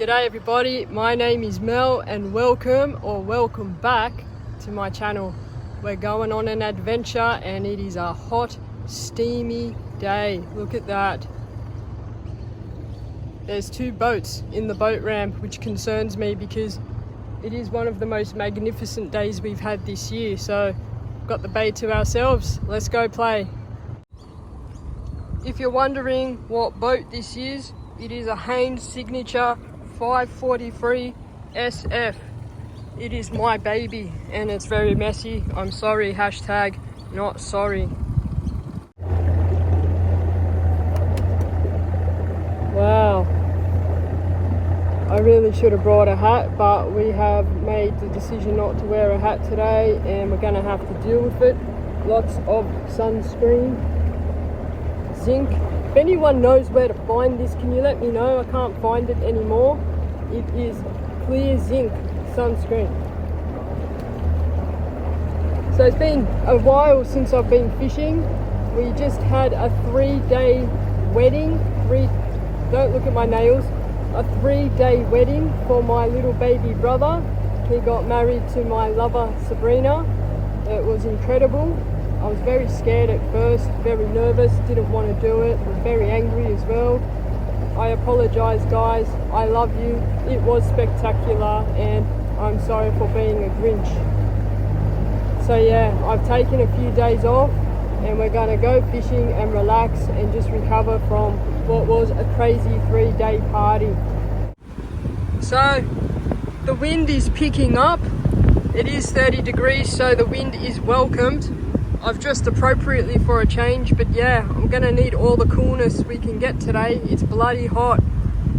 G'day everybody, my name is Mel and welcome back to my channel. We're going on an adventure and it is a hot, steamy day. Look at that. There's two boats in the boat ramp, which concerns me because it is one of the most magnificent days we've had this year. So we've got the bay to ourselves. Let's go play. If you're wondering what boat this is, it is a Haines signature 543 SF. It is my baby and it's very messy. I'm sorry, hashtag not sorry. Wow. I really should have brought a hat, but we have made the decision not to wear a hat today and we're going to have to deal with it. Lots of sunscreen, zinc. If anyone knows where to find this, can you let me know? I can't find it anymore. It is clear zinc sunscreen. So it's been a while since I've been fishing. We just had a 3-day wedding. Don't look at my nails. A 3-day wedding for my little baby brother. He got married to my lover Sabrina. It was incredible. I was very scared at first, very nervous, didn't want to do it, was very angry as well. I apologise guys, I love you. It was spectacular and I'm sorry for being a Grinch. So yeah, I've taken a few days off and we're going to go fishing and relax and just recover from what was a crazy 3-day party. So the wind is picking up. It is 30 degrees, so the wind is welcomed. I've dressed appropriately for a change, but yeah, I'm gonna need all the coolness we can get today. It's bloody hot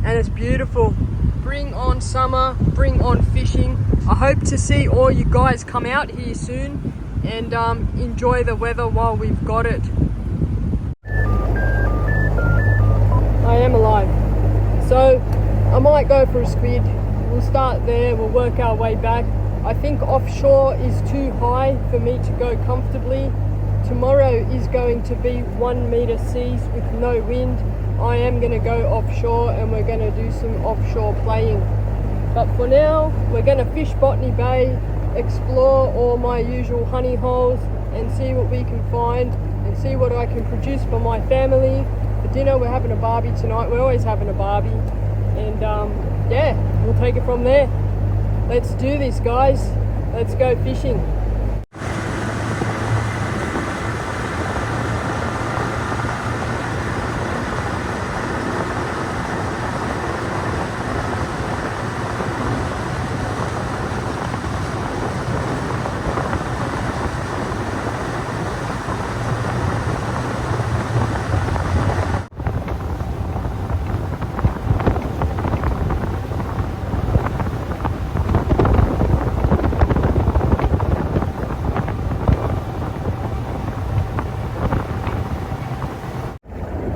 and it's beautiful. Bring on summer, bring on fishing. I hope to see all you guys come out here soon and enjoy the weather while we've got it. I am alive. So I might go for a squid. We'll start there, we'll work our way back. I think offshore is too high for me to go comfortably. Tomorrow is going to be 1 meter seas with no wind. I am going to go offshore and we're going to do some offshore playing. But for now, we're going to fish Botany Bay, explore all my usual honey holes and see what we can find and see what I can produce for my family. For dinner, we're having a barbie tonight. We're always having a barbie. And yeah, we'll take it from there. Let's do this, guys. Let's go fishing.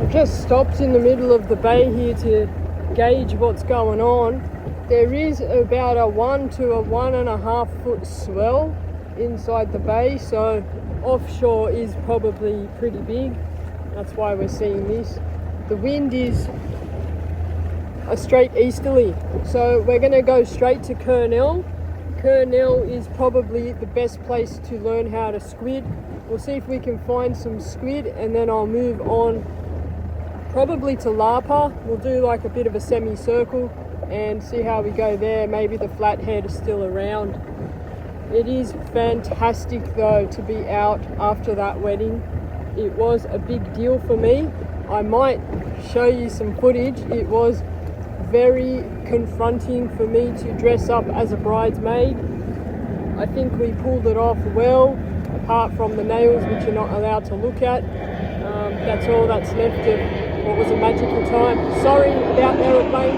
Just stopped in the middle of the bay here to gauge what's going on. There is about a 1 to 1.5 foot swell inside the bay, so offshore is probably pretty big. That's why we're seeing this. The wind is a straight easterly, so we're going to go straight to Kurnell. Kurnell is probably the best place to learn how to squid. We'll see if we can find some squid and then I'll move on probably to Lapa. We'll do like a bit of a semicircle and see how we go there. Maybe the flathead is still around. It is fantastic though to be out after that wedding. It was a big deal for me. I might show you some footage. It was very confronting for me to dress up as a bridesmaid. I think we pulled it off well, apart from the nails, which you're not allowed to look at. That's all that's left of what was a magical time. Sorry about the aeroplane.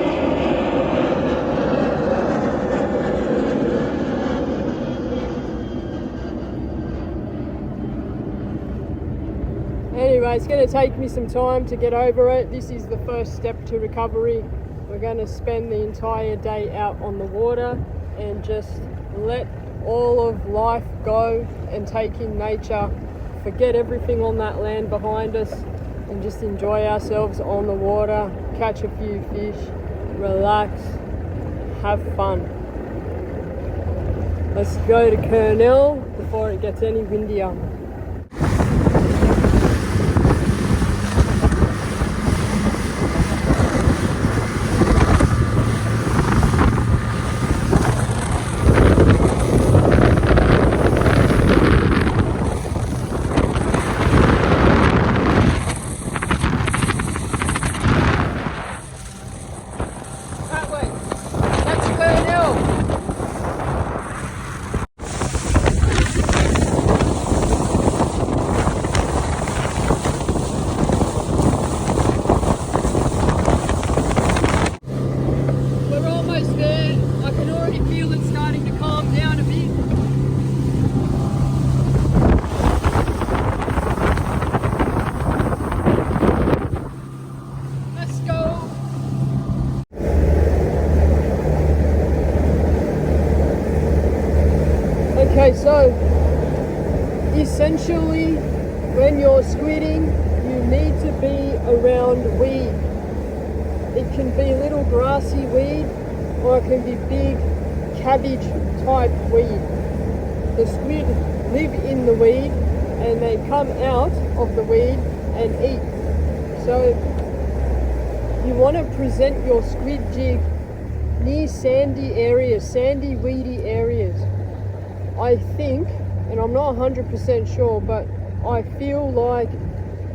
Anyway, it's going to take me some time to get over it. This is the first step to recovery. We're going to spend the entire day out on the water and just let all of life go and take in nature. Forget everything on that land behind us and just enjoy ourselves on the water, catch a few fish, relax, have fun. Let's go to Kernel before it gets any windier. Okay, so essentially when you're squidding, you need to be around weed. It can be little grassy weed or it can be big cabbage type weed. The squid live in the weed and they come out of the weed and eat. So you want to present your squid jig near sandy areas, sandy weedy areas. I think, and I'm not 100% sure, but I feel like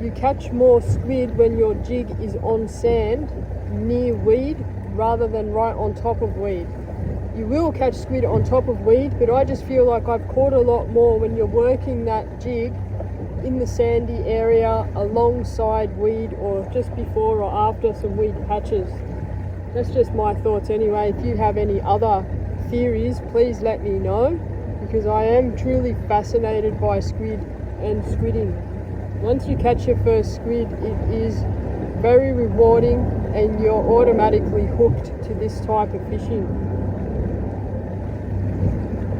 you catch more squid when your jig is on sand near weed rather than right on top of weed. You will catch squid on top of weed, but I just feel like I've caught a lot more when you're working that jig in the sandy area alongside weed or just before or after some weed patches. That's just my thoughts anyway. If you have any other theories, please let me know, because I am truly fascinated by squid and squidding. Once you catch your first squid, it is very rewarding and you're automatically hooked to this type of fishing.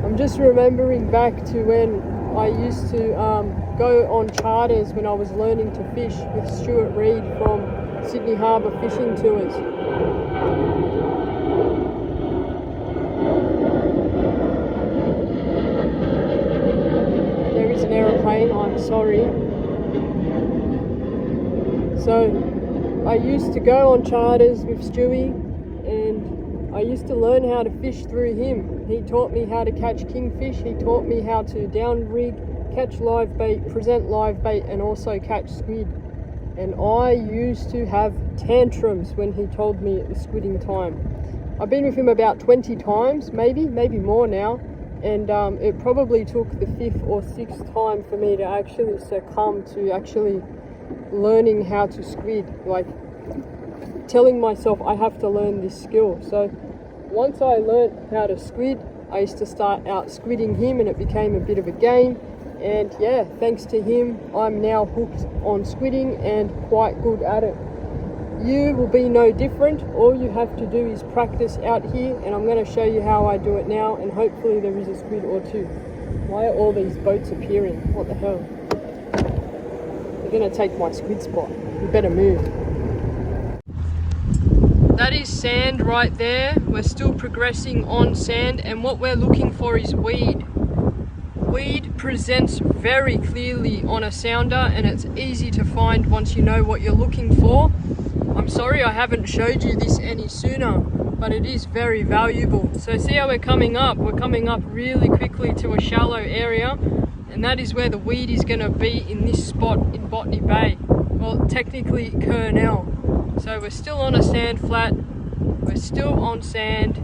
I'm just remembering back to when I used to go on charters when I was learning to fish with Stuart Reid from Sydney Harbour Fishing Tours. There is an aeroplane, I'm sorry. So I used to go on charters with Stewie and I used to learn how to fish through him. He taught me how to catch kingfish, he taught me how to down rig, catch live bait, present live bait and also catch squid. And I used to have tantrums when he told me it was squidding time. I've been with him about 20 times, maybe more now, and it probably took the 5th or 6th time for me to actually succumb to actually learning how to squid, like telling myself I have to learn this skill. So once I learned how to squid, I used to start out squidding him and it became a bit of a game. And yeah, thanks to him, I'm now hooked on squidding and quite good at it. You will be no different. All you have to do is practice out here, and I'm going to show you how I do it now, and hopefully there is a squid or two. Why are all these boats appearing? What the hell? They're going to take my squid spot. We better move. That is sand right there. We're still progressing on sand, and what we're looking for is weed. Weed presents very clearly on a sounder and it's easy to find once you know what you're looking for. I'm sorry I haven't showed you this any sooner, but it is very valuable. So see how we're coming up? We're coming up really quickly to a shallow area, and that is where the weed is going to be in this spot in Botany Bay. Well, technically Kernel. So we're still on a sand flat, we're still on sand,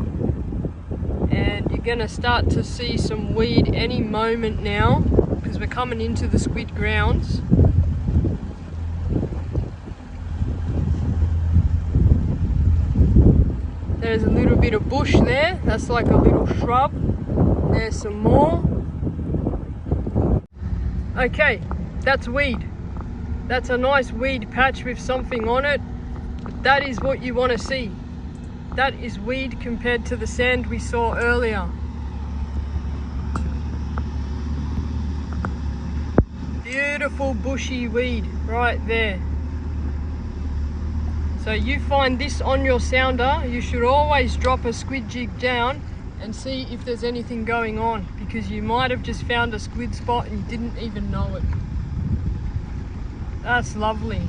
and you're gonna start to see some weed any moment now because we're coming into the squid grounds. There's a little bit of bush there, that's like a little shrub. There's some more. Okay, that's weed. That's a nice weed patch with something on it, but that is what you want to see. That is weed compared to the sand we saw earlier. Beautiful bushy weed right there. So you find this on your sounder, you should always drop a squid jig down and see if there's anything going on, because you might have just found a squid spot and you didn't even know it. That's lovely.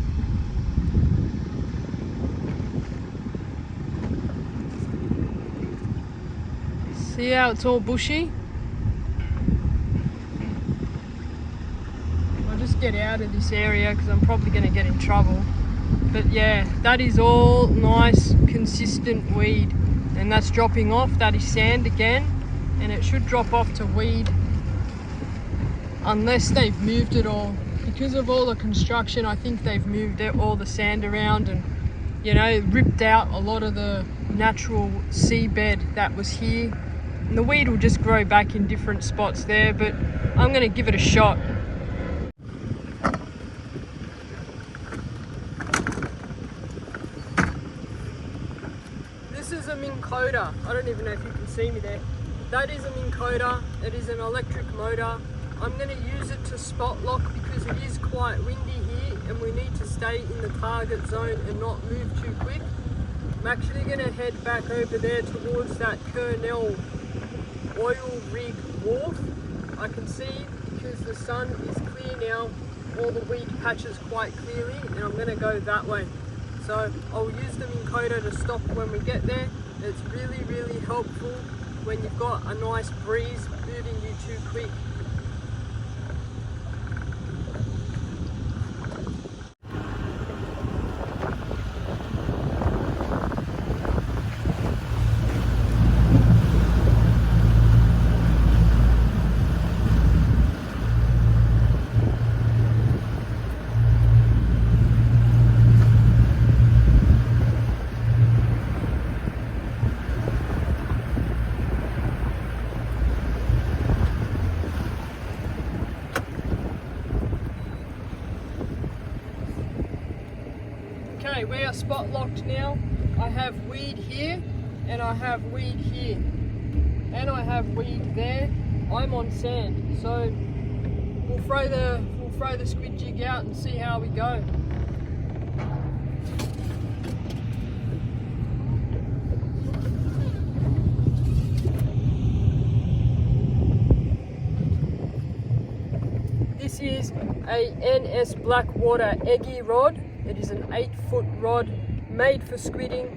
See how it's all bushy? I'll just get out of this area because I'm probably going to get in trouble. But yeah, that is all nice, consistent weed. And that's dropping off. That is sand again. And it should drop off to weed unless they've moved it all. Because of all the construction, I think they've moved all the sand around and, you know, ripped out a lot of the natural seabed that was here. And the weed will just grow back in different spots there, but I'm going to give it a shot. This is a Minn Kota. I don't even know if you can see me there. That is a Minn Kota. It is an electric motor. I'm going to use it to spot lock because it is quite windy here and we need to stay in the target zone and not move too quick. I'm actually going to head back over there towards that Kernel oil rig wharf. I can see, because the sun is clear now, all the weed patches quite clearly, and I'm going to go that way. So I'll use the Minn Kota to stop when we get there. It's really, really helpful when you've got a nice breeze moving you too quick. Okay, we are spot locked now. I have weed here and I have weed here and I have weed there. I'm on sand, so we'll throw the squid jig out and see how we go. This is a NS Blackwater eggy rod. It is an 8-foot rod made for squidding.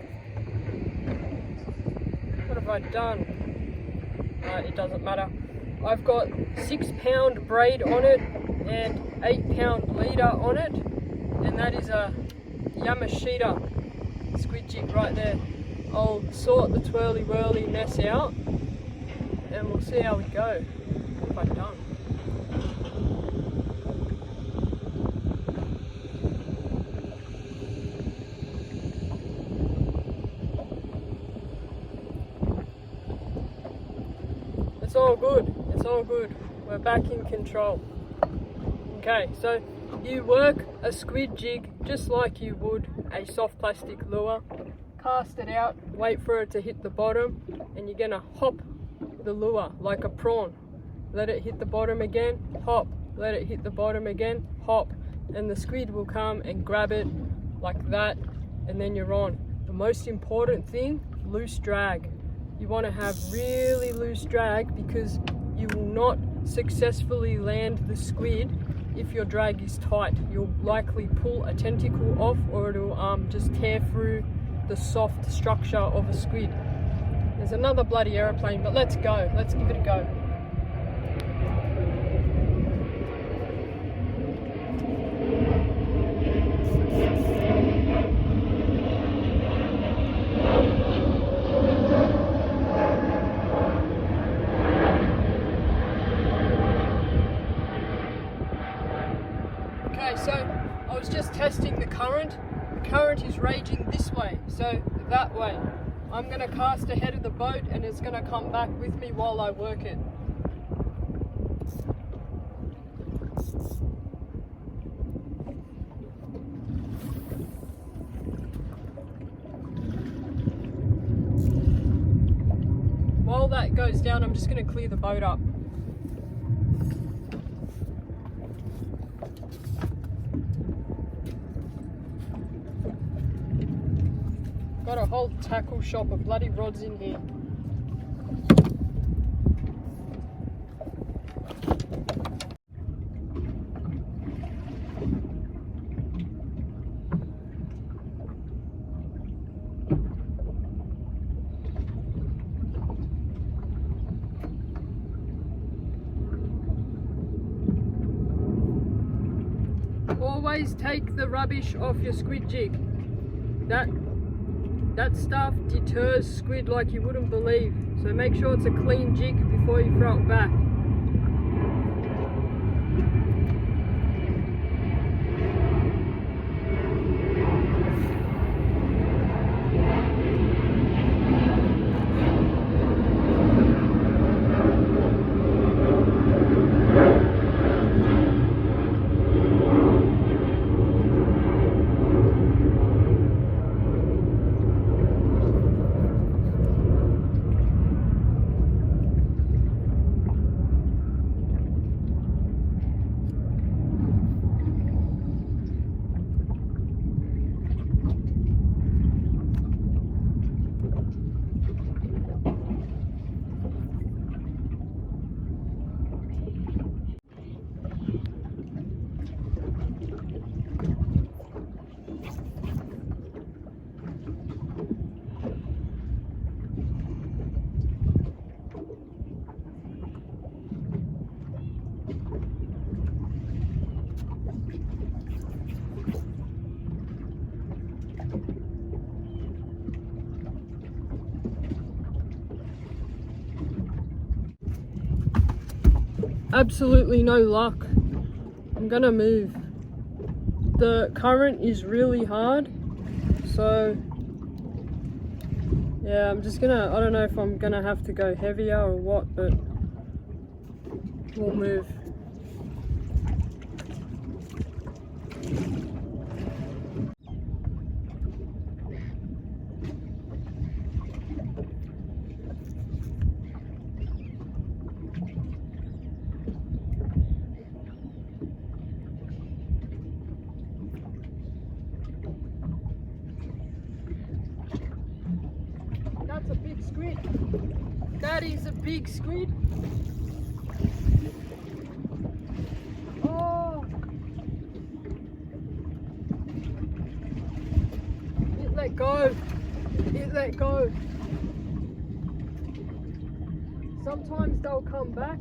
What have I done? It doesn't matter. I've got 6-pound braid on it and 8-pound leader on it, and that is a Yamashita squid jig right there. I'll sort the twirly whirly mess out and we'll see how we go. What have I done? It's all good, it's all good. We're back in control. Okay, so you work a squid jig just like you would a soft plastic lure. Cast it out, wait for it to hit the bottom, and you're gonna hop the lure like a prawn. Let it hit the bottom again, hop. Let it hit the bottom again, hop. And the squid will come and grab it like that, and then you're on. The most important thing, loose drag. You want to have really loose drag because you will not successfully land the squid if your drag is tight. You'll likely pull a tentacle off, or it'll just tear through the soft structure of a squid. There's another bloody aeroplane, but let's go. Let's give it a go. Okay, so I was just testing the current. The current is raging this way, so that way. I'm going to cast ahead of the boat and it's going to come back with me while I work it. While that goes down, I'm just going to clear the boat up. Got a whole tackle shop of bloody rods in here. Always take the rubbish off your squid jig. That stuff deters squid like you wouldn't believe. So make sure it's a clean jig before you throw it back. Absolutely no luck. I'm gonna move. The current is really hard, so yeah, I'm just gonna, I don't know if I'm gonna have to go heavier or what, but we'll move. That's a big squid. That is a big squid. Oh! It let go. It let go. Sometimes they'll come back.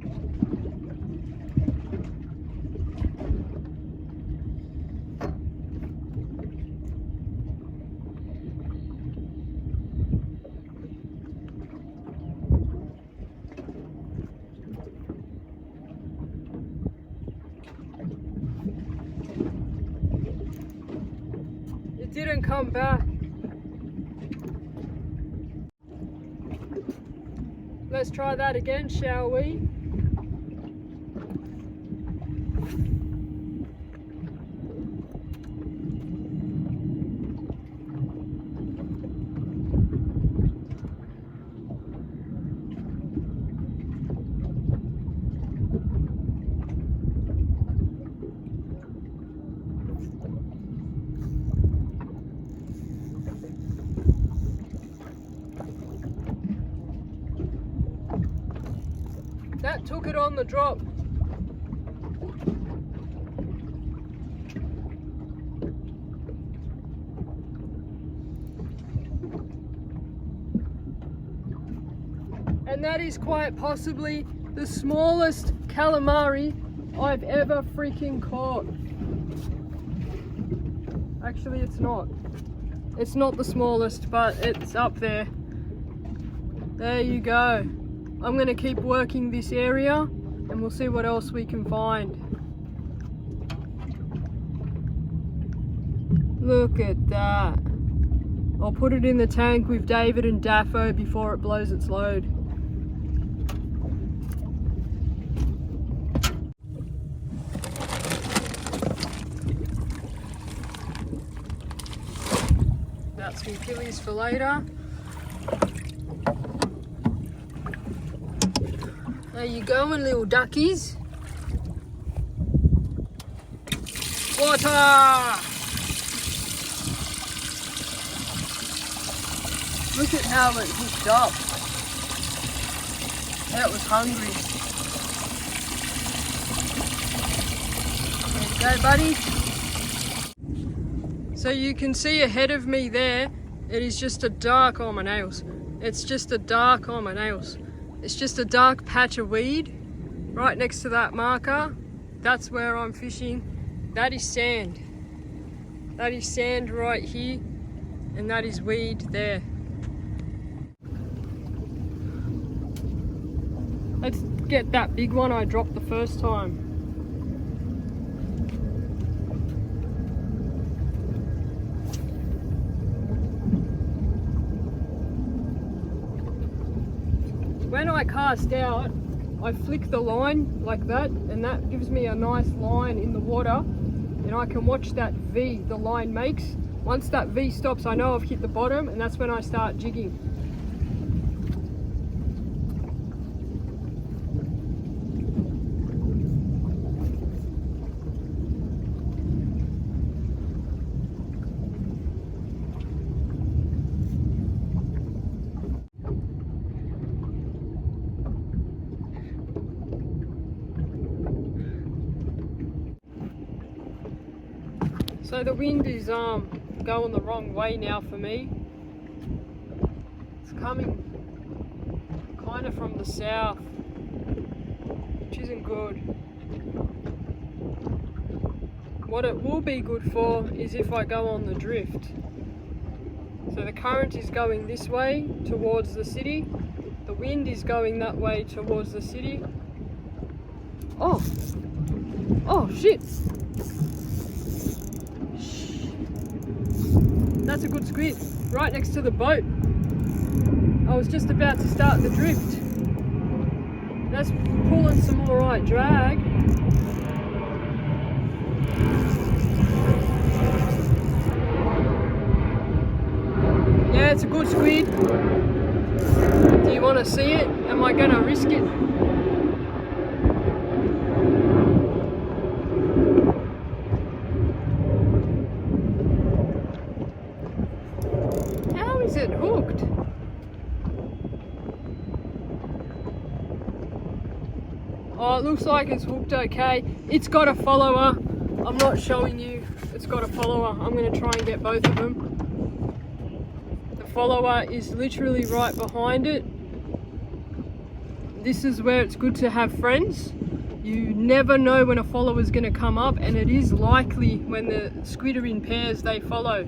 Didn't come back. Let's try that again, shall we? That took it on the drop. And that is quite possibly the smallest calamari I've ever freaking caught. Actually, it's not. It's not the smallest, but it's up there. There you go. I'm going to keep working this area and we'll see what else we can find. Look at that. I'll put it in the tank with David and Daffo before it blows its load. That's some killies for later. There you going, little duckies. Water! Look at how it hooked up. That was hungry. There you go, buddy. So you can see ahead of me there, it is just a dark, oh my nails. It's just a dark, oh my nails. It's just a dark patch of weed right next to that marker. That's where I'm fishing. That is sand. That is sand right here, and that is weed there. Let's get that big one I dropped the first time. When I cast out, I flick the line like that, and that gives me a nice line in the water, and I can watch that V the line makes. Once that V stops, I know I've hit the bottom, and that's when I start jigging. So the wind is going the wrong way now for me. It's coming kind of from the south, which isn't good. What it will be good for is if I go on the drift. So the current is going this way towards the city. The wind is going that way towards the city. Oh shit. That's a good squid, right next to the boat. I was just about to start the drift. That's pulling some alright drag. Yeah, it's a good squid. Do you want to see it? Am I going to risk it? Is it hooked? Oh, it looks like it's hooked okay. It's got a follower. I'm not showing you. It's got a follower. I'm going to try and get both of them. The follower is literally right behind it. This is where it's good to have friends. You never know when a follower is going to come up, and it is likely when the squid are in pairs they follow.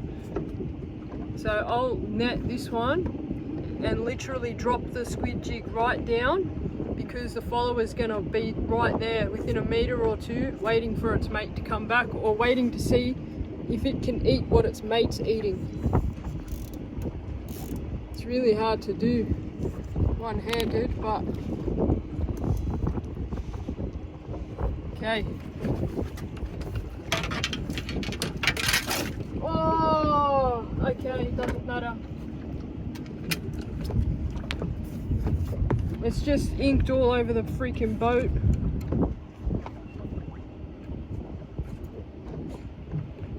So I'll net this one and literally drop the squid jig right down, because the follower is going to be right there within a metre or two, waiting for its mate to come back, or waiting to see if it can eat what its mate's eating. It's really hard to do one-handed, but okay. Oh, okay, doesn't matter. It's just inked all over the freaking boat.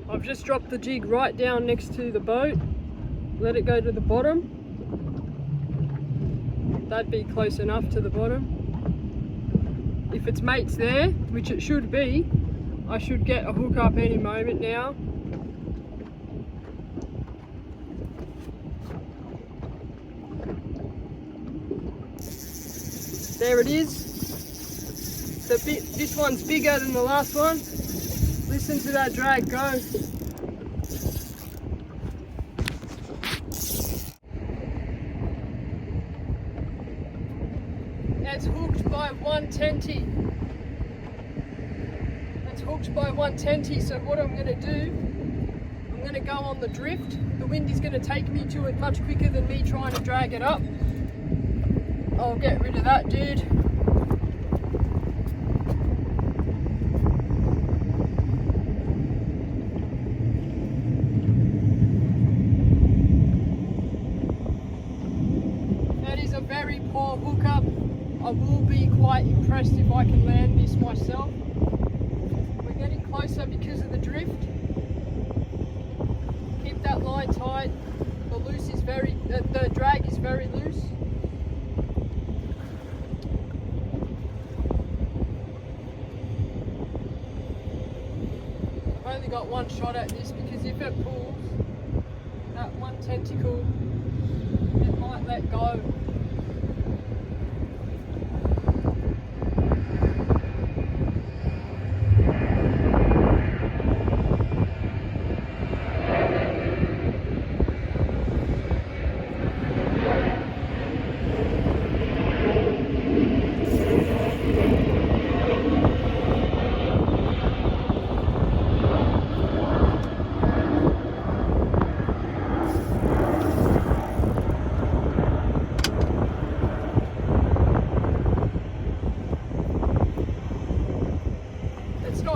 I've just dropped the jig right down next to the boat. Let it go to the bottom. That'd be close enough to the bottom. If its mate's there, which it should be, I should get a hook up any moment now. There it is. This one's bigger than the last one. Listen to that drag go. It's hooked by 110. It's hooked by 110. So what I'm going to do, I'm going to go on the drift. The wind is going to take me to it much quicker than me trying to drag it up. I'll get rid of that dude. That is a very poor hookup. I will be quite impressed if I can land this myself. We're getting closer because of the drift. Keep that line tight. The loose is the drag is very loose. I've only got one shot at this because if it pulls that one tentacle, it might let go.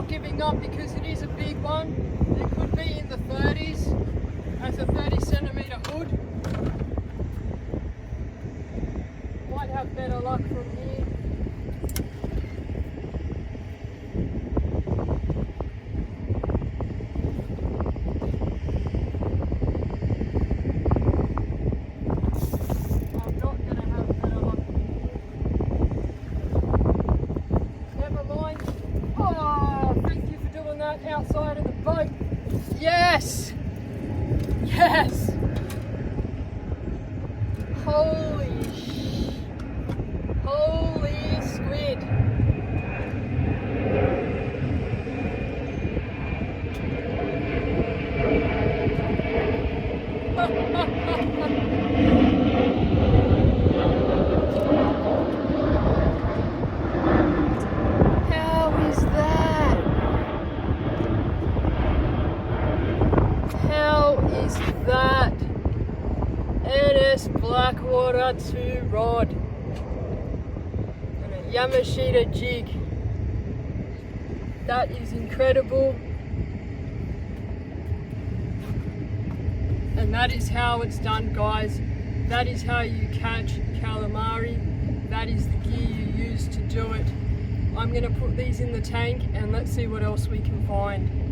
Giving up because it is a big one. It could be in the 30s as a 30cm hood. Might have better luck from here. I'm not going to have better luck. Never mind. Oh, thank you for doing that outside of the boat. Yes! Yes! Holy squid. That NS Blackwater 2 rod and a Yamashita jig. That is incredible, and that is how it's done, guys. That is how you catch calamari. That is the gear you use to do it. I'm going to put these in the tank and let's see what else we can find.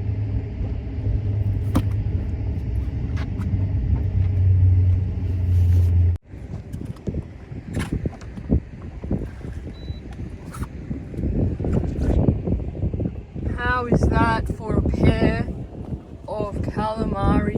How is that for a pair of calamari?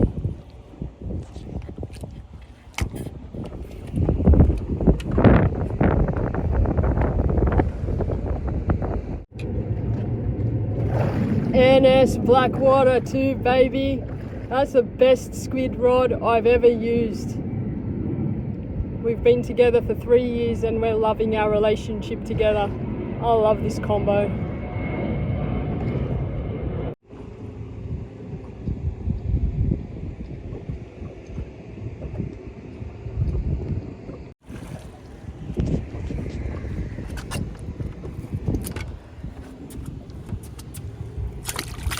NS Blackwater 2, baby. That's the best squid rod I've ever used. We've been together for 3 years and we're loving our relationship together. I love this combo.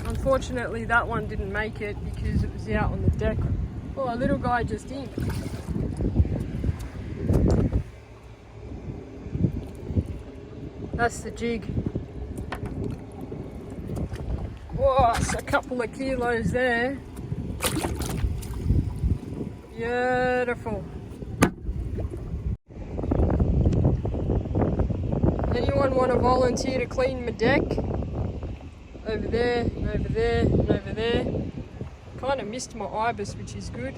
Unfortunately, that one didn't make it because it was out on the deck. Oh, a little guy just in. That's the jig. Whoa, it's a couple of kilos there. Beautiful. Anyone want to volunteer to clean my deck? Over there, and over there, and over there. Kind of missed my ibis, which is good.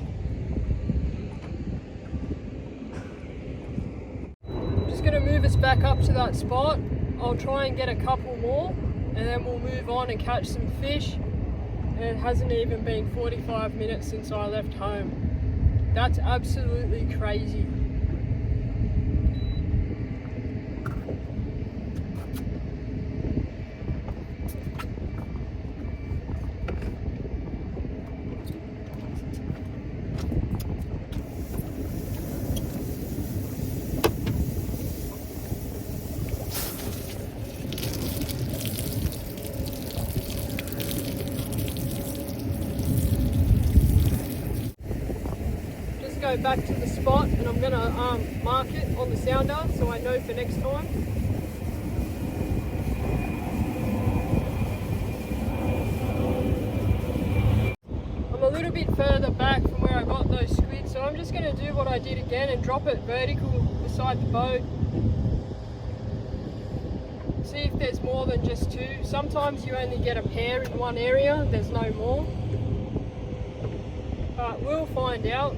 Just going to move us back up to that spot. I'll try and get a couple more, and then we'll move on and catch some fish. And it hasn't even been 45 minutes since I left home. That's absolutely crazy. Go back to the spot and I'm going to mark it on the sounder so I know for next time. I'm a little little bit further back from where I got those squid, so I'm just going to do what I did again and drop it vertical beside the boat. See if there's more than just two. Sometimes you only get a pair in one area, there's no more. But we'll find out.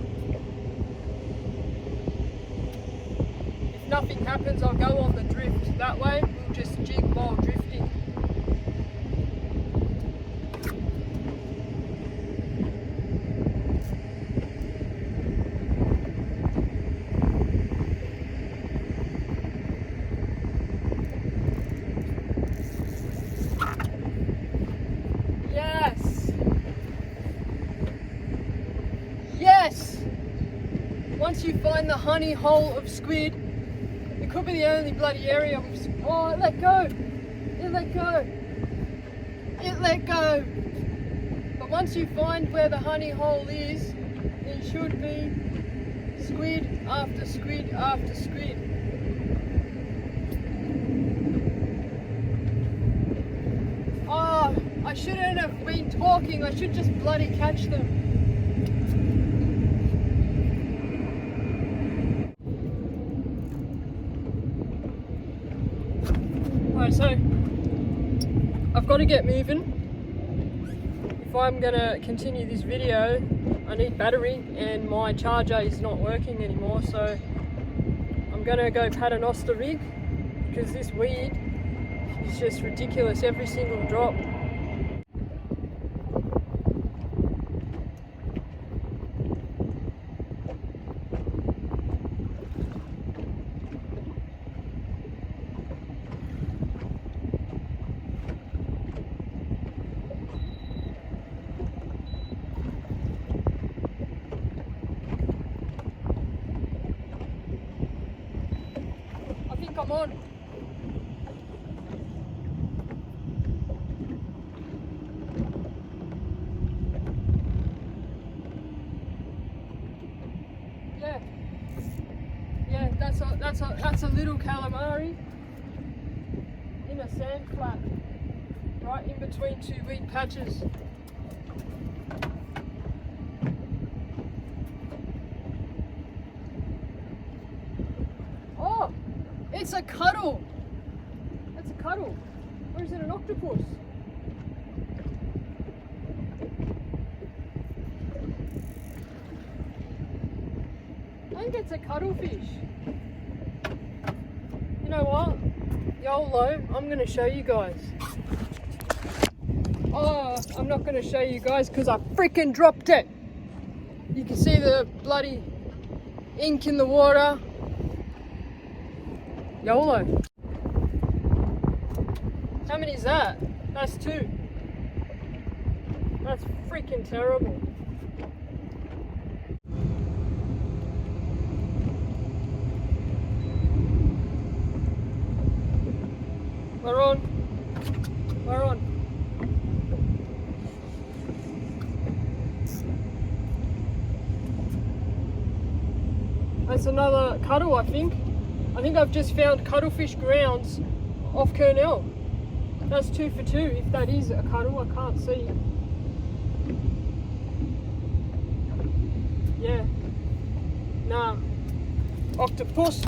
If nothing happens, I'll go on the drift. That way, we'll just jig while drifting. Yes! Once you find the honey hole of squid, it could be the only bloody area we've... Oh, it let go! It let go! It let go! But once you find where the honey hole is, it should be squid after squid after squid. Oh, I shouldn't have been talking, I should just bloody catch them. Alright, so I've got to get moving. If I'm going to continue this video, I need battery and my charger is not working anymore, so I'm going to go paternoster rig because this weed is just ridiculous, every single drop. Come on. Yeah, that's a little calamari in a sand flat, right in between two weed patches. It's a cuddle. That's a cuddle. Or is it an octopus? I think it's a cuttlefish. You know what? YOLO, I'm going to show you guys. Oh, I'm not going to show you guys because I freaking dropped it. You can see the bloody ink in the water. YOLO. How many is that? That's two. That's freaking terrible. We're on. We're on. That's another cuddle, I think. I think I've just found cuttlefish grounds off Kernell. That's 2 for 2. If that is a cuddle, I can't see. Yeah. Nah. Octopus.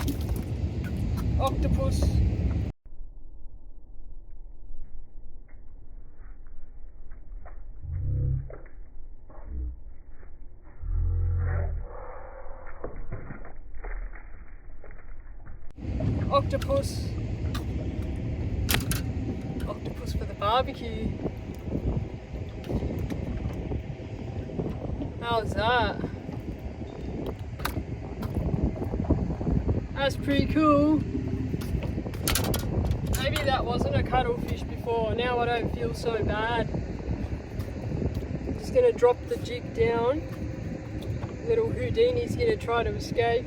Octopus. Octopus. Octopus for the barbecue. How's that? That's pretty cool. Maybe that wasn't a cuttlefish before. Now I don't feel so bad. Just gonna drop the jig down. Little Houdini's gonna try to escape.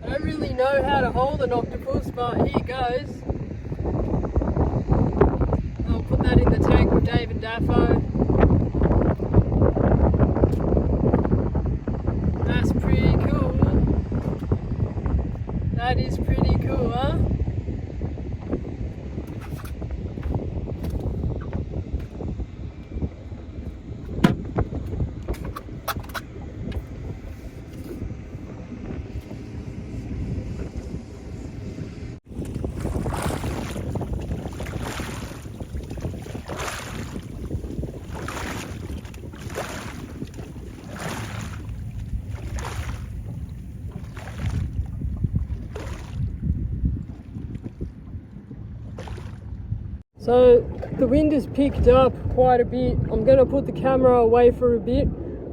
I don't really know how to hold an octopus, but here goes. I'll put that in the tank with Dave and Daffo. That's pretty cool. That is pretty cool, huh? So the wind has picked up quite a bit. I'm going to put the camera away for a bit,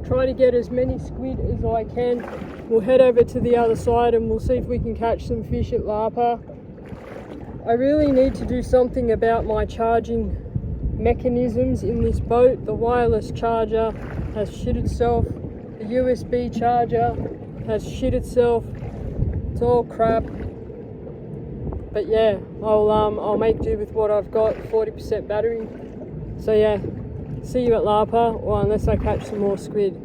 try to get as many squid as I can. We'll head over to the other side and we'll see if we can catch some fish at Lapa. I really need to do something about my charging mechanisms in this boat. The wireless charger has shit itself. The USB charger has shit itself. It's all crap. But yeah, I'll make do with what I've got, 40% battery. So yeah, see you at Lapa, or unless I catch some more squid.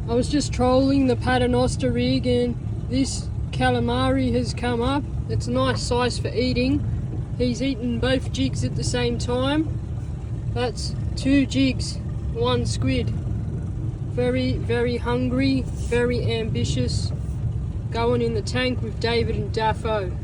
I was just trolling the Paternoster rig and this calamari has come up. It's a nice size for eating. He's eaten both jigs at the same time. That's 2 jigs, 1 squid. Very, very hungry, very ambitious. Going in the tank with David and Daffo.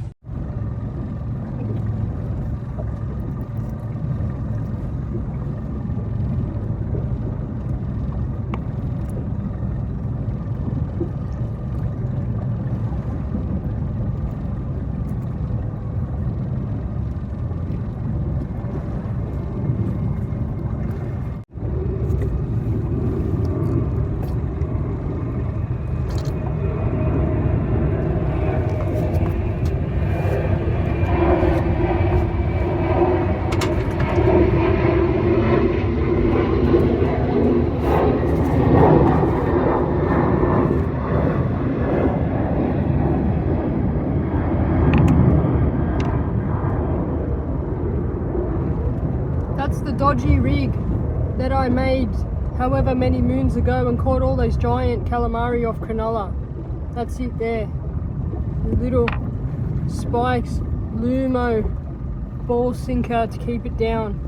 That's the dodgy rig that I made however many moons ago and caught all those giant calamari off Cronulla. That's it there. The little spikes, Lumo ball sinker to keep it down.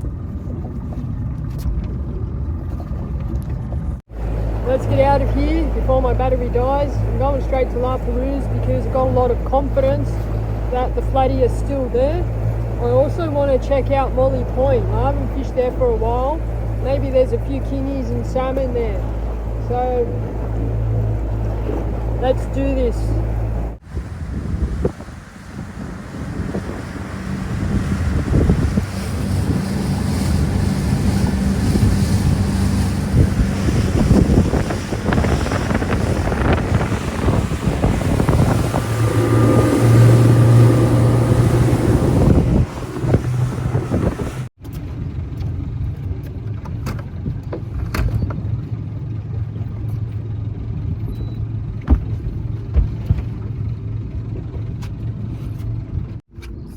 Let's get out of here before my battery dies. I'm going straight to La Perouse because I've got a lot of confidence that the flatty is still there. I also want to check out Molly Point. I haven't fished there for a while. Maybe there's a few kingies and salmon there. So let's do this.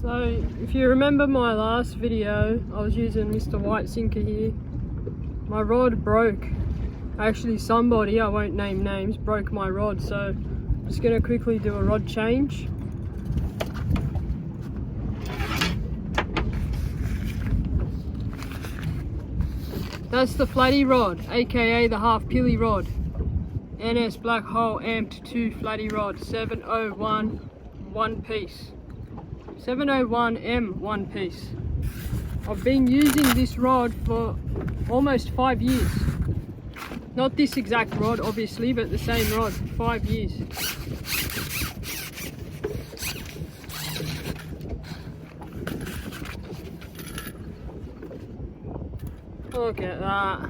So if you remember my last video, I was using Mr. White sinker here. My rod broke. Actually somebody, I won't name names, broke my rod, so I'm just going to quickly do a rod change. That's the flatty rod, aka the half pilly rod. NS Black Hole Amped 2 flatty rod, 701 one piece. 701M one piece. I've been using this rod for almost 5 years. Not this exact rod obviously, but the same rod, 5 years. Look at that.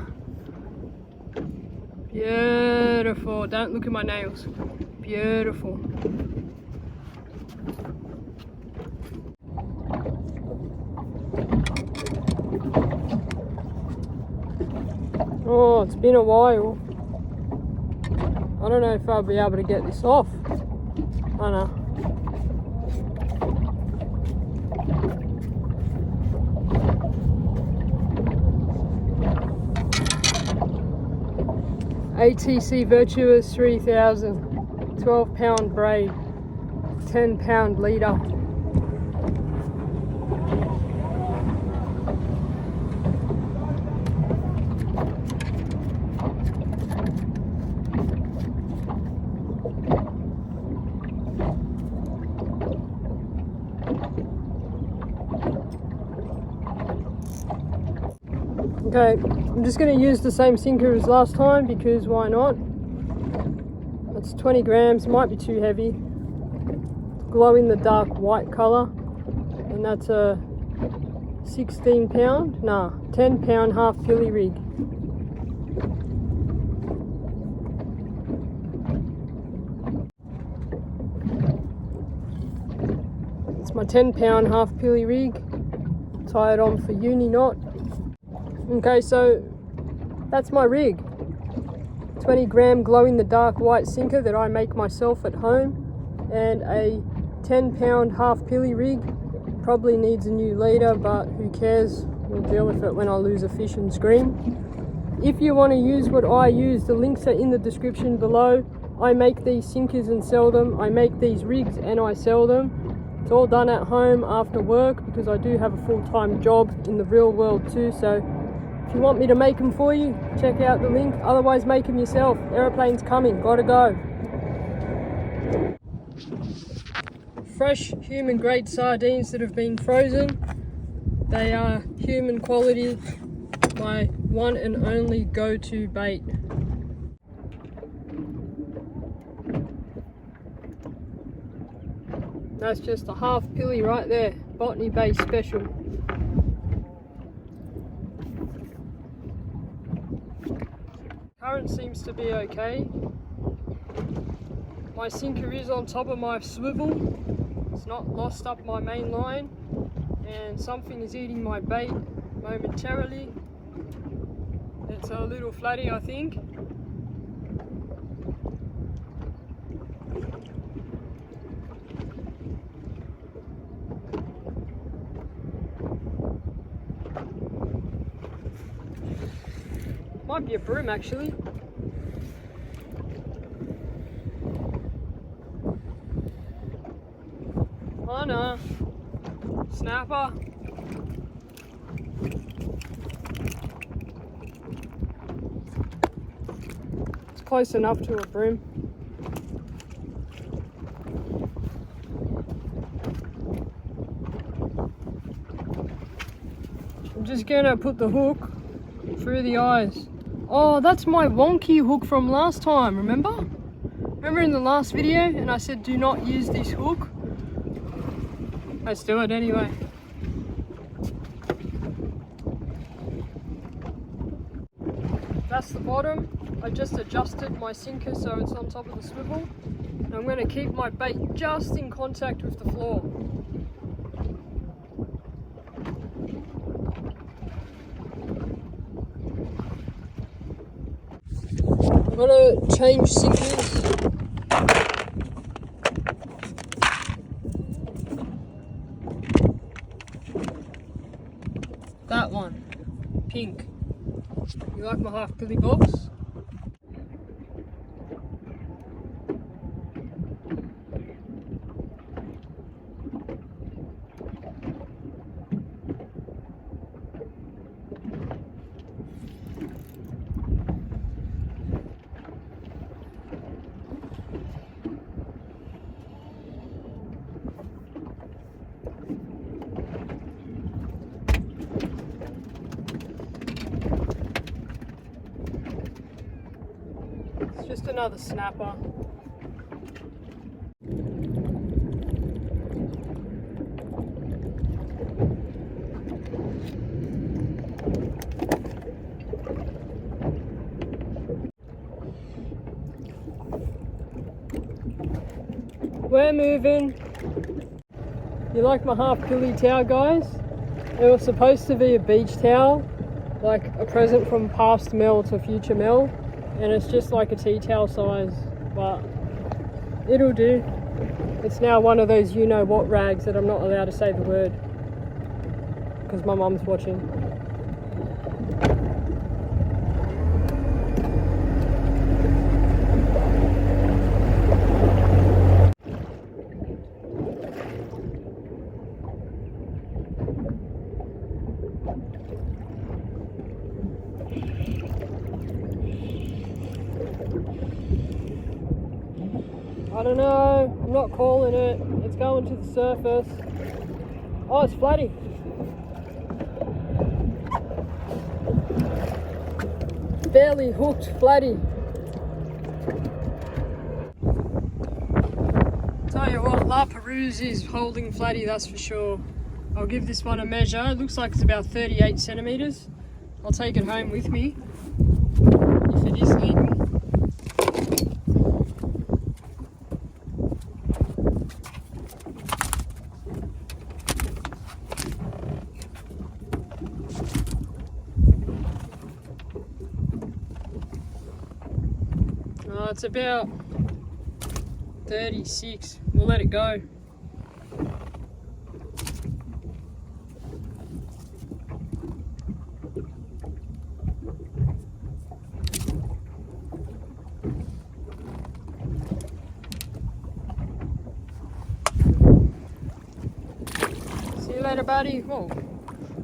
Beautiful. Don't look at my nails. Beautiful. Oh, it's been a while. I don't know if I'll be able to get this off. I know. ATC Virtuous 3000, 12-pound braid, 10-pound leader. Okay, I'm just going to use the same sinker as last time because why not? It's 20 grams, might be too heavy. Glow in the dark white colour, and that's a 16 pound, nah, 10 pound half pilly rig. It's my 10 pound half pilly rig, tie it on for uni knot. Okay, so that's my rig. 20 gram glow in the dark white sinker that I make myself at home, and a 10 pound half pilly rig. Probably needs a new leader, but who cares, we'll deal with it when I lose a fish and scream. If you want to use what I use, the links are in the description below. I make these sinkers and sell them. I make these rigs and I sell them. It's all done at home after work because I do have a full-time job in the real world too, so if you want me to make them for you, check out the link. Otherwise, make them yourself. Aeroplane's coming, gotta go. Fresh human grade sardines that have been frozen. They are human quality, my one and only go-to bait. That's just a half pilly right there, Botany Bay special. Current seems to be okay. My sinker is on top of my swivel. It's not lost up my main line, and something is eating my bait momentarily. It's a little flatty, I think. Might be a broom actually. Oh no, snapper. It's close enough to a broom. I'm just gonna put the hook through the eyes. Oh, that's my wonky hook from last time, remember? Remember in the last video and I said do not use this hook? Let's do it anyway. That's the bottom. I just adjusted my sinker so it's on top of the swivel. And I'm going to keep my bait just in contact with the floor. I'm going to change sinkers. That one, pink. You like my half pilly box? Just another snapper. We're moving. You like my half pilly towel, guys? It was supposed to be a beach towel, like a present from past Mel to future Mel. And it's just like a tea towel size, but it'll do. It's now one of those you know what rags that I'm not allowed to say the word because my mum's watching. I don't know, I'm not calling it. It's going to the surface. Oh, it's flatty. Barely hooked flatty. Tell you what, La Perouse is holding flatty, that's for sure. I'll give this one a measure. It looks like it's about 38 centimeters. I'll take it home with me if it is legal. It's about 36. We'll let it go. See you later, buddy. Oh,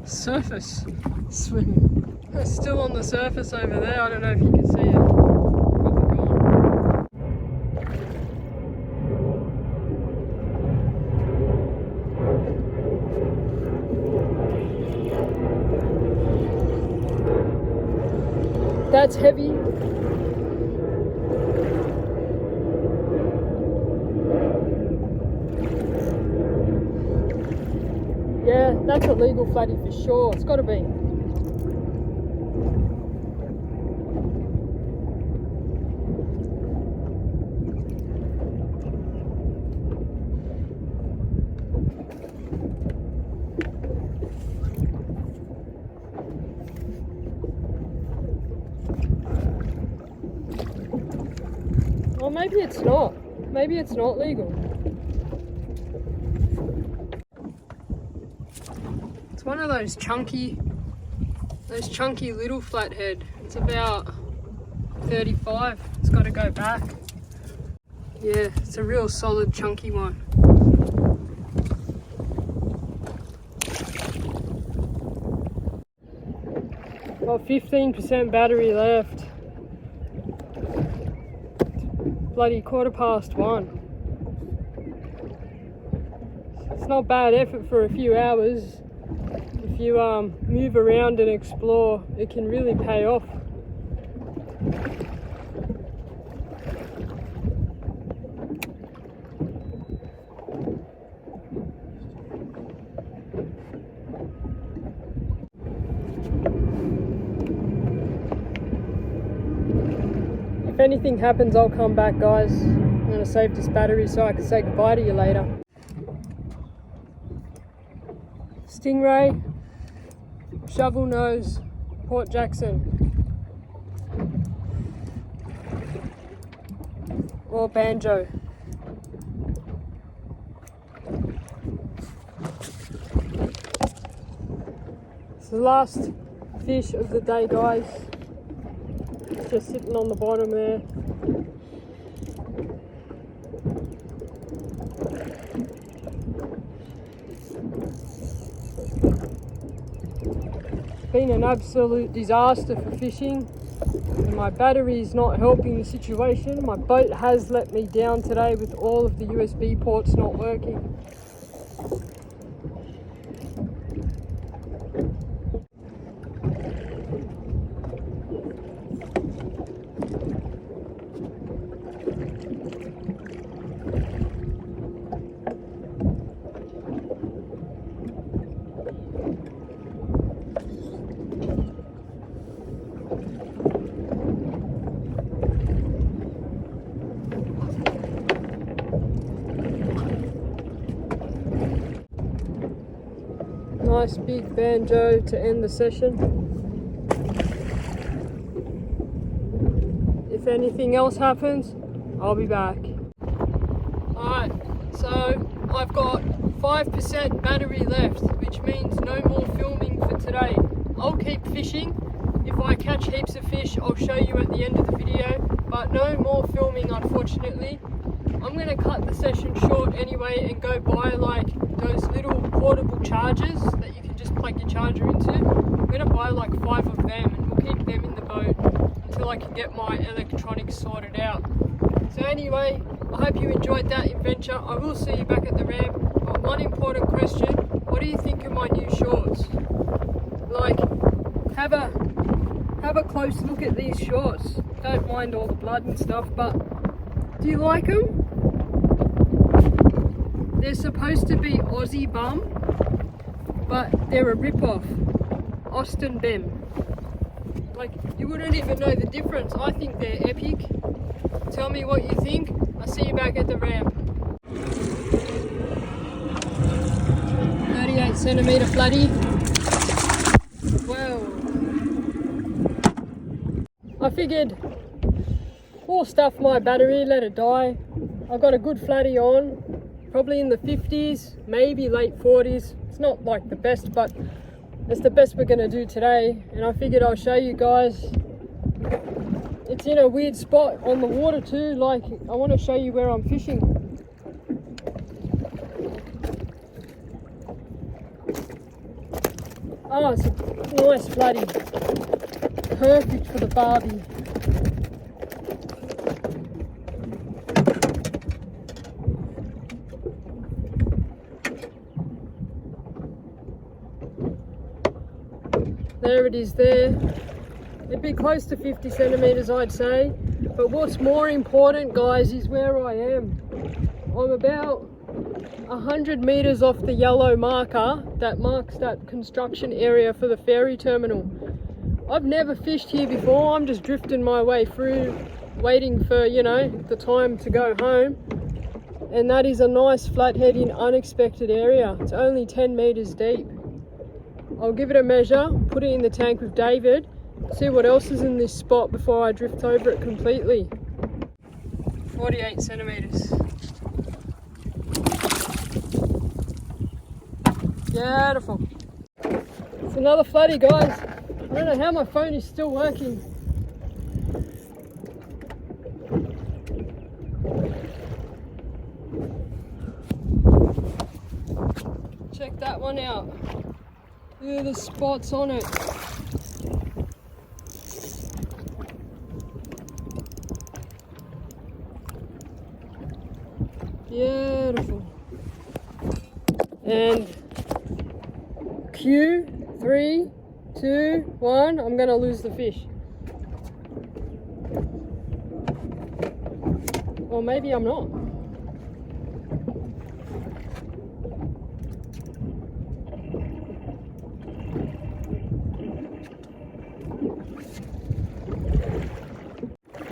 surface swimming. It's still on the surface over there. I don't know if you can see it. That's heavy. Yeah, that's a legal flatty for sure. It's got to be. Or maybe it's not. Maybe it's not legal. It's one of those chunky little flathead. It's about 35. It's got to go back. Yeah, it's a real solid chunky one. Got 15% battery left. Bloody 1:15. It's not bad effort for a few hours. If you move around and explore, it can really pay off. If anything happens, I'll come back, guys. I'm going to save this battery so I can say goodbye to you later. Stingray, shovel nose, Port Jackson, or banjo. It's the last fish of the day, guys. It's just sitting on the bottom there. Been an absolute disaster for fishing, and my battery is not helping the situation. My boat has let me down today with all of the USB ports not working. Nice big banjo to end the session. If anything else happens, I'll be back. Alright, so I've got 5% battery left, which means no more filming for today. I'll keep fishing. If I catch heaps of fish, I'll show you at the end of the video, but no more filming, unfortunately. I'm going to cut the session short anyway and go buy like those little portable chargers that you can just plug your charger into. I'm going to buy like 5 of them and we'll keep them in the boat until I can get my electronics sorted out. So anyway, I hope you enjoyed that adventure. I will see you back at the ramp. But one important question, what do you think of my new shorts? Like, have a close look at these shorts. Don't mind all the blood and stuff, but do you like them? They're supposed to be Aussie bum, but they're a rip-off. Austin Bem. Like, you wouldn't even know the difference. I think they're epic. Tell me what you think. I'll see you back at the ramp. 38 centimetre flatty. Whoa. I figured we'll stuff my battery, let it die. I've got a good flatty on, probably in the 50s, maybe late 40s. It's not like the best, but it's the best we're gonna do today. And I figured I'll show you guys. It's in a weird spot on the water too. Like, I want to show you where I'm fishing. Oh, it's a nice flatty. Perfect for the barbie. There it is there. It'd be close to 50 centimeters, I'd say. But what's more important, guys, is where I am. I'm about 100 meters off the yellow marker that marks that construction area for the ferry terminal. I've never fished here before. I'm just drifting my way through, waiting for, you know, the time to go home. And that is a nice flathead in unexpected area. It's only 10 meters deep. I'll give it a measure, put it in the tank with David, see what else is in this spot before I drift over it completely. 48 centimeters. Beautiful. It's another flatty, guys. I don't know how my phone is still working. Check that one out. Look at the spots on it. Beautiful. And cue, 3, 2, 1, I'm gonna lose the fish. Or maybe I'm not.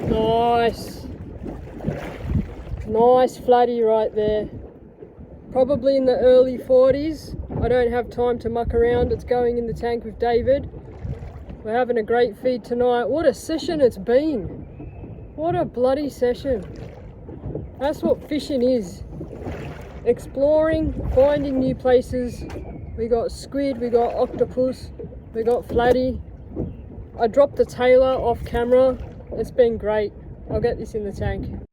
Nice. Nice flatty right there. Probably in the early 40s. I don't have time to muck around. It's going in the tank with David. We're having a great feed tonight. What a session it's been. What a bloody session. That's what fishing is. Exploring, finding new places. We got squid, we got octopus, we got flatty. I dropped the tailor off camera. It's been great. I'll get this in the tank.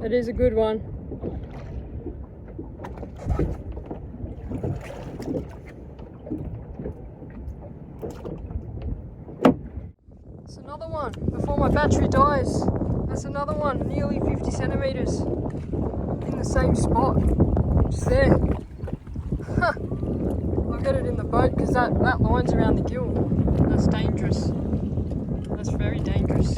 It is a good one. It's another one before my battery dies. That's another one, nearly 50 centimeters in the same spot. Just there. I'll get it in the boat because that line's around the gill. That's dangerous. That's very dangerous.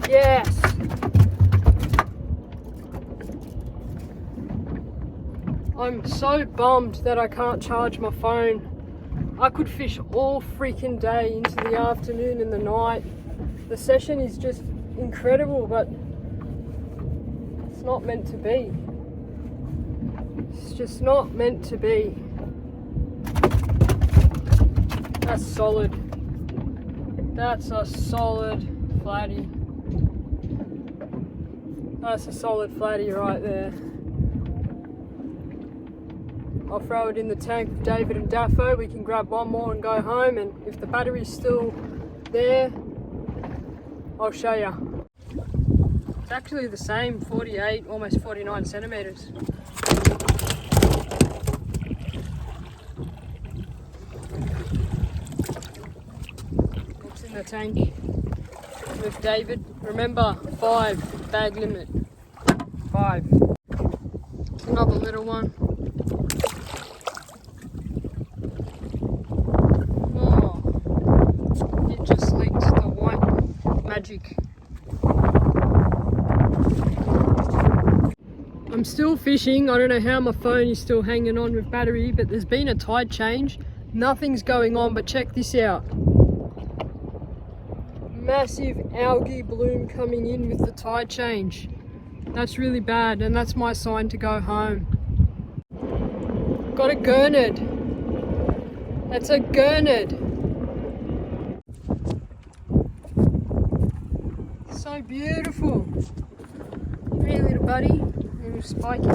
Yes! I'm so bummed that I can't charge my phone. I could fish all freaking day into the afternoon and the night. The session is just incredible, but it's not meant to be. It's just not meant to be. That's solid. That's a solid flatty. That's a solid flatty right there. I'll throw it in the tank with David and Daffo. We can grab one more and go home, and if the battery's still there, I'll show you. It's actually the same, 48, almost 49 centimeters. It's in the tank with David. Remember, 5 bag limit. 5. Another little one. magic. I'm still fishing. I don't know how my phone is still hanging on with battery, but there's been a tide change. Nothing's going on, but check this out. Massive algae bloom coming in with the tide change. That's really bad, and that's my sign to go home. Got a gurnard. That's a gurnard. So beautiful. Come here, little buddy. Little spiky.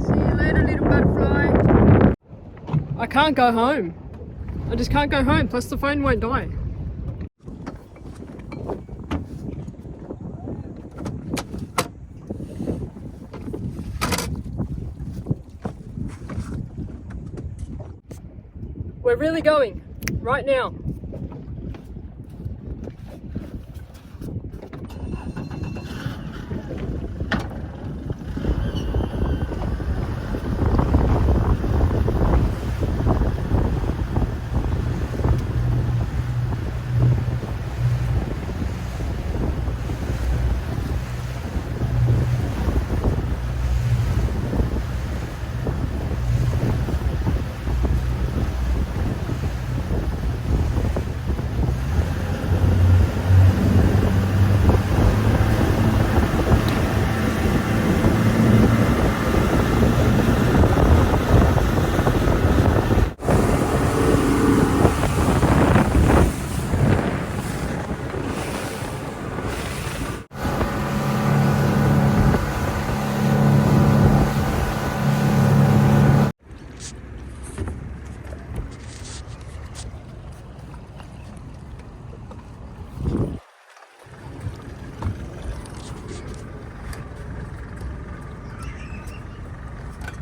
See you later, little butterfly. I can't go home. I just can't go home, plus the phone won't die. We're really going, right now.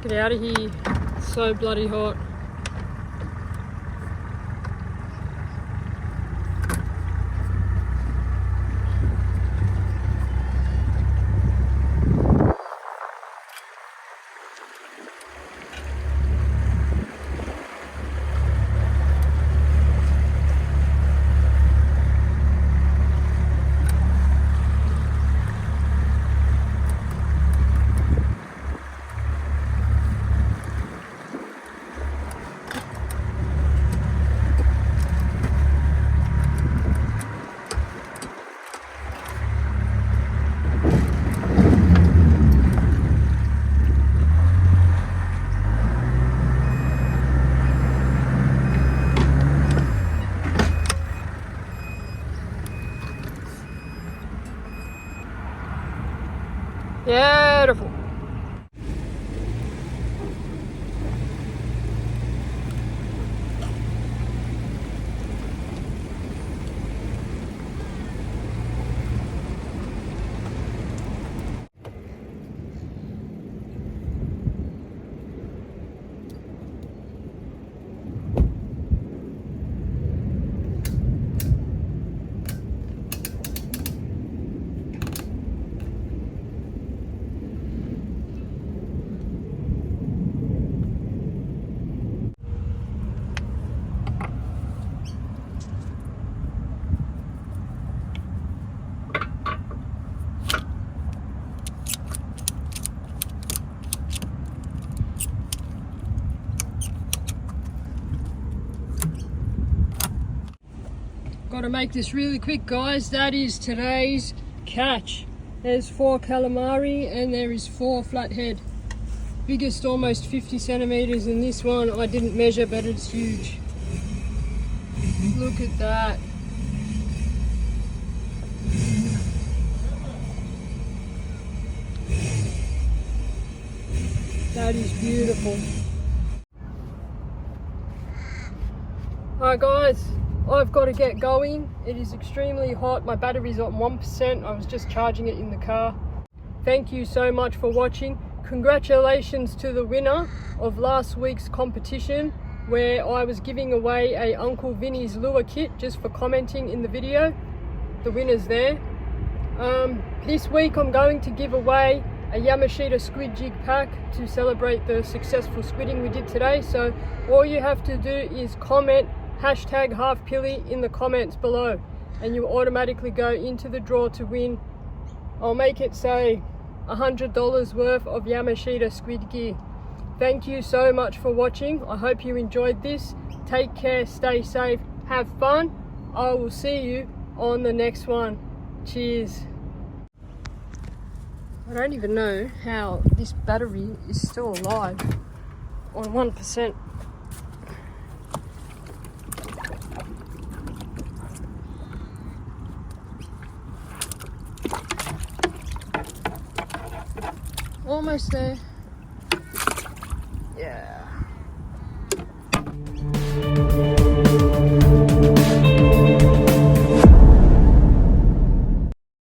Get out of here, it's so bloody hot. Beautiful. Got to make this really quick, guys. That is today's catch. There's 4 calamari and there is 4 flathead. Biggest almost 50 centimeters, and this one I didn't measure, but it's huge. Look at that. That is beautiful. Alright guys, I've got to get going. It is extremely hot. My battery's on 1%. I was just charging it in the car. Thank you so much for watching. Congratulations to the winner of last week's competition, where I was giving away a Uncle Vinny's lure kit just for commenting in the video. The winner's there. This week I'm going to give away a Yamashita squid jig pack to celebrate the successful squidding we did today. So all you have to do is comment hashtag halfpilly in the comments below and you automatically go into the draw to win. I'll make it say $100 worth of Yamashita squid gear. Thank you so much for watching. I hope you enjoyed this. Take care, stay safe, have fun. I will see you on the next one. Cheers. I don't even know how this battery is still alive on 1%. Almost there.